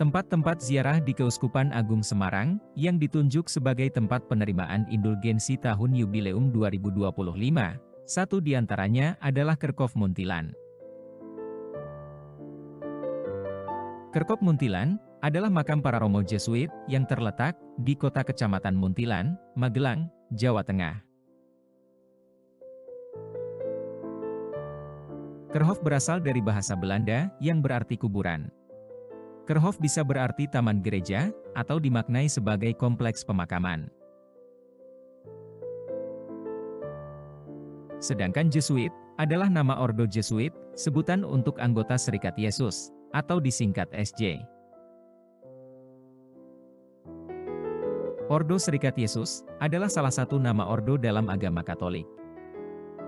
Tempat-tempat ziarah di Keuskupan Agung Semarang, yang ditunjuk sebagai tempat penerimaan indulgensi tahun Yubileum 2025. Satu di antaranya adalah Kerkhof Muntilan. Kerkhof Muntilan adalah makam para romo Jesuit yang terletak di kota Kecamatan Muntilan, Magelang, Jawa Tengah. Kerkhof berasal dari bahasa Belanda yang berarti kuburan. Kerkhof bisa berarti taman gereja, atau dimaknai sebagai kompleks pemakaman. Sedangkan Jesuit adalah nama Ordo Jesuit, sebutan untuk anggota Serikat Yesus, atau disingkat SJ. Ordo Serikat Yesus adalah salah satu nama ordo dalam agama Katolik.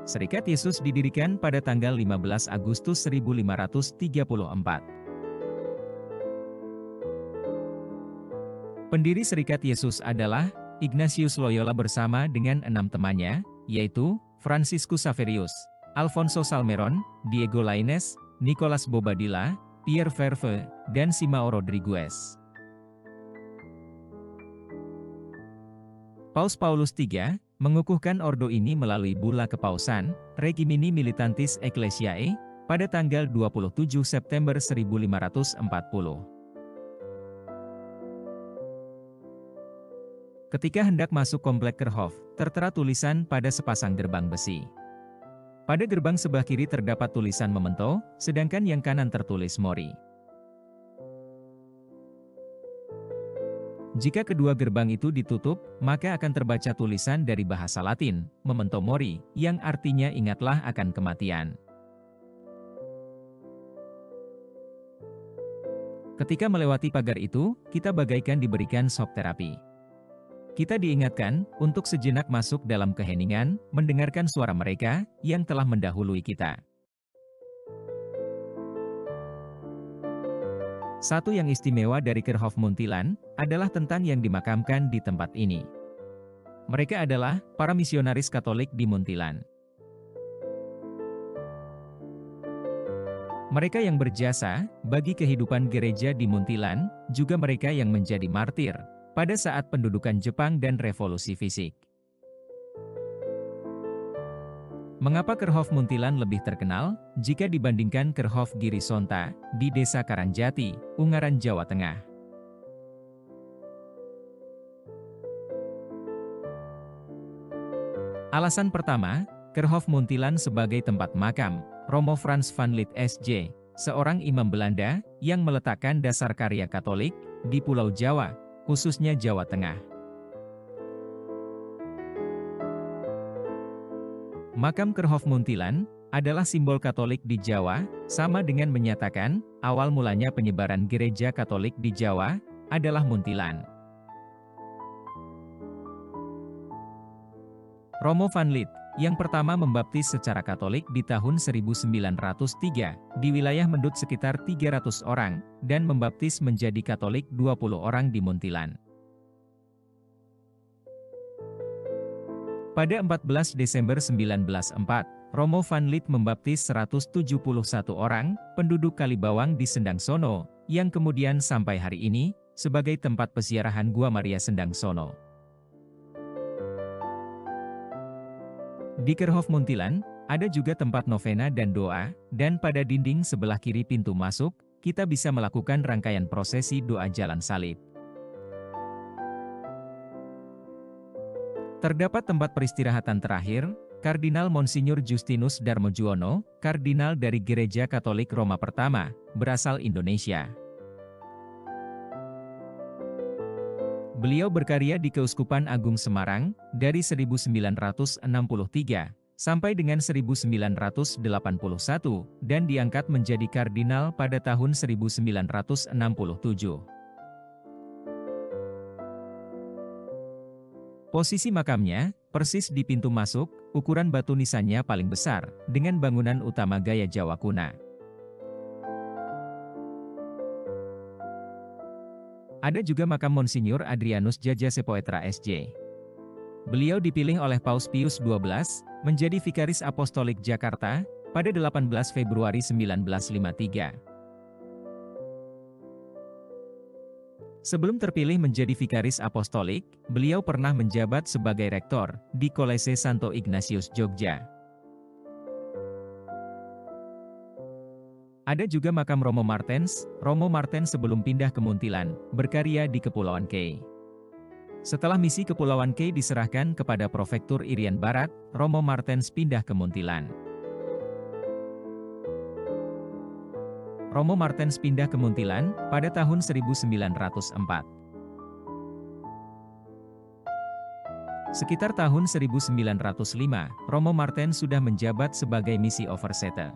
Serikat Yesus didirikan pada tanggal 15 Agustus 1534. Pendiri Serikat Yesus adalah Ignatius Loyola bersama dengan 6 temannya, yaitu Franciscus Xaverius, Alfonso Salmeron, Diego Lainez, Nicolas Bobadilla, Pierre Verve, dan Simao Rodriguez. Paus Paulus III mengukuhkan ordo ini melalui bula kepausan, Regimini Militantis Ecclesiae, pada tanggal 27 September 1540. Ketika hendak masuk komplek Kerkhof, tertera tulisan pada sepasang gerbang besi. Pada gerbang sebelah kiri terdapat tulisan Memento, sedangkan yang kanan tertulis Mori. Jika kedua gerbang itu ditutup, maka akan terbaca tulisan dari bahasa Latin, Memento Mori, yang artinya ingatlah akan kematian. Ketika melewati pagar itu, kita bagaikan diberikan shock terapi. Kita diingatkan untuk sejenak masuk dalam keheningan, mendengarkan suara mereka yang telah mendahului kita. Satu yang istimewa dari Kerkhof Muntilan adalah tentang yang dimakamkan di tempat ini. Mereka adalah para misionaris Katolik di Muntilan. Mereka yang berjasa bagi kehidupan gereja di Muntilan, juga mereka yang menjadi martir pada saat pendudukan Jepang dan revolusi fisik. Mengapa Kerkhof Muntilan lebih terkenal jika dibandingkan Kerkhof Girisonta di Desa Karangjati, Ungaran, Jawa Tengah? Alasan pertama, Kerkhof Muntilan sebagai tempat makam Romo Frans van Lith SJ, seorang imam Belanda yang meletakkan dasar karya Katolik di Pulau Jawa, khususnya Jawa Tengah. Makam Kerkhof Muntilan adalah simbol Katolik di Jawa, sama dengan menyatakan awal mulanya penyebaran gereja Katolik di Jawa adalah Muntilan. Romo van Lith yang pertama membaptis secara Katolik di tahun 1903 di wilayah Mendut sekitar 300 orang dan membaptis menjadi Katolik 20 orang di Muntilan. Pada 14 Desember 1904, Romo van Lith membaptis 171 orang penduduk Kalibawang di Sendang Sono, yang kemudian sampai hari ini sebagai tempat peziarahan Gua Maria Sendang Sono. Di Kerkhof Muntilan, ada juga tempat novena dan doa, dan pada dinding sebelah kiri pintu masuk, kita bisa melakukan rangkaian prosesi doa jalan salib. Terdapat tempat peristirahatan terakhir, Kardinal Monsinyur Justinus Darmojuwono, Kardinal dari Gereja Katolik Roma Pertama, berasal Indonesia. Beliau berkarya di Keuskupan Agung Semarang dari 1963 sampai dengan 1981 dan diangkat menjadi kardinal pada tahun 1967. Posisi makamnya persis di pintu masuk, ukuran batu nisannya paling besar dengan bangunan utama gaya Jawa kuna. Ada juga makam Monsinyur Adrianus Jaja Sepoetra SJ. Beliau dipilih oleh Paus Pius XII menjadi Vikaris Apostolik Jakarta pada 18 Februari 1953. Sebelum terpilih menjadi vikaris apostolik, beliau pernah menjabat sebagai rektor di Kolese Santo Ignatius Jogja. Ada juga makam Romo Martens. Romo Martens sebelum pindah ke Muntilan, berkarya di Kepulauan Kei. Setelah misi Kepulauan Kei diserahkan kepada Prefektur Irian Barat, Romo Martens pindah ke Muntilan. Romo Martens pindah ke Muntilan pada tahun 1904. Sekitar tahun 1905, Romo Martens sudah menjabat sebagai misi overseer.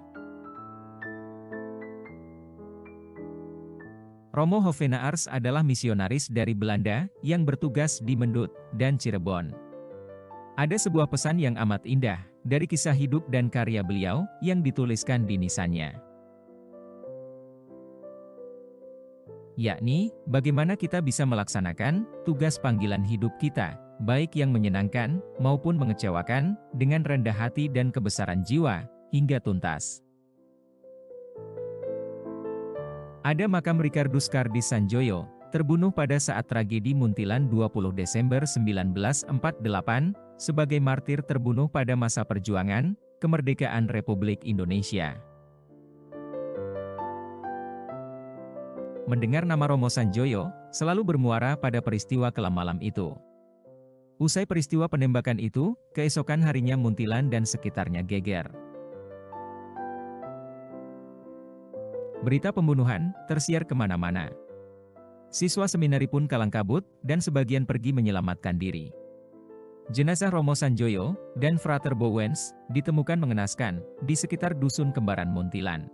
Romo Hovenaars adalah misionaris dari Belanda yang bertugas di Mendut dan Cirebon. Ada sebuah pesan yang amat indah dari kisah hidup dan karya beliau yang dituliskan di nisannya. Yakni, bagaimana kita bisa melaksanakan tugas panggilan hidup kita, baik yang menyenangkan maupun mengecewakan, dengan rendah hati dan kebesaran jiwa, hingga tuntas. Ada makam Ricardus Kardis Sanjoyo, terbunuh pada saat tragedi Muntilan 20 Desember 1948, sebagai martir terbunuh pada masa perjuangan kemerdekaan Republik Indonesia. Mendengar nama Romo Sanjoyo, selalu bermuara pada peristiwa kelam malam itu. Usai peristiwa penembakan itu, keesokan harinya Muntilan dan sekitarnya geger. Berita pembunuhan tersiar kemana-mana. Siswa seminari pun kalang kabut, dan sebagian pergi menyelamatkan diri. Jenazah Romo Sanjoyo dan Frater Bowens ditemukan mengenaskan di sekitar dusun kembaran Muntilan.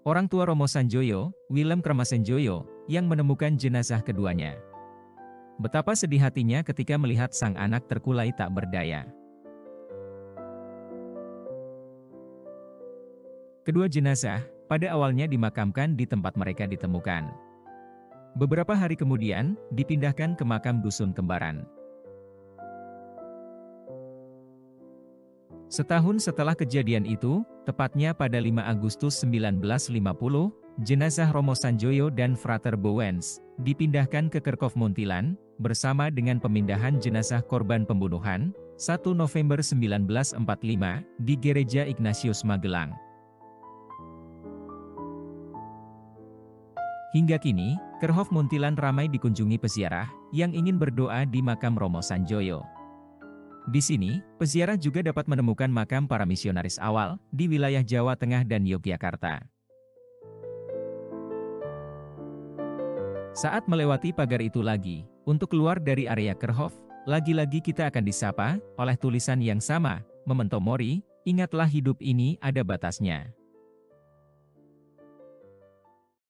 Orang tua Romo Sanjoyo, Willem Kremasenjoyo, yang menemukan jenazah keduanya. Betapa sedih hatinya ketika melihat sang anak terkulai tak berdaya. Kedua jenazah, pada awalnya dimakamkan di tempat mereka ditemukan. Beberapa hari kemudian, dipindahkan ke makam dusun kembaran. Setahun setelah kejadian itu, tepatnya pada 5 Agustus 1950, jenazah Romo Sanjoyo dan Frater Bowens dipindahkan ke Kerkhof Muntilan, bersama dengan pemindahan jenazah korban pembunuhan, 1 November 1945, di Gereja Ignatius Magelang. Hingga kini, Kerkhof Muntilan ramai dikunjungi peziarah yang ingin berdoa di makam Romo Sanjoyo. Di sini, peziarah juga dapat menemukan makam para misionaris awal di wilayah Jawa Tengah dan Yogyakarta. Saat melewati pagar itu lagi, untuk keluar dari area Kerkhof, lagi-lagi kita akan disapa oleh tulisan yang sama, Memento Mori, ingatlah hidup ini ada batasnya.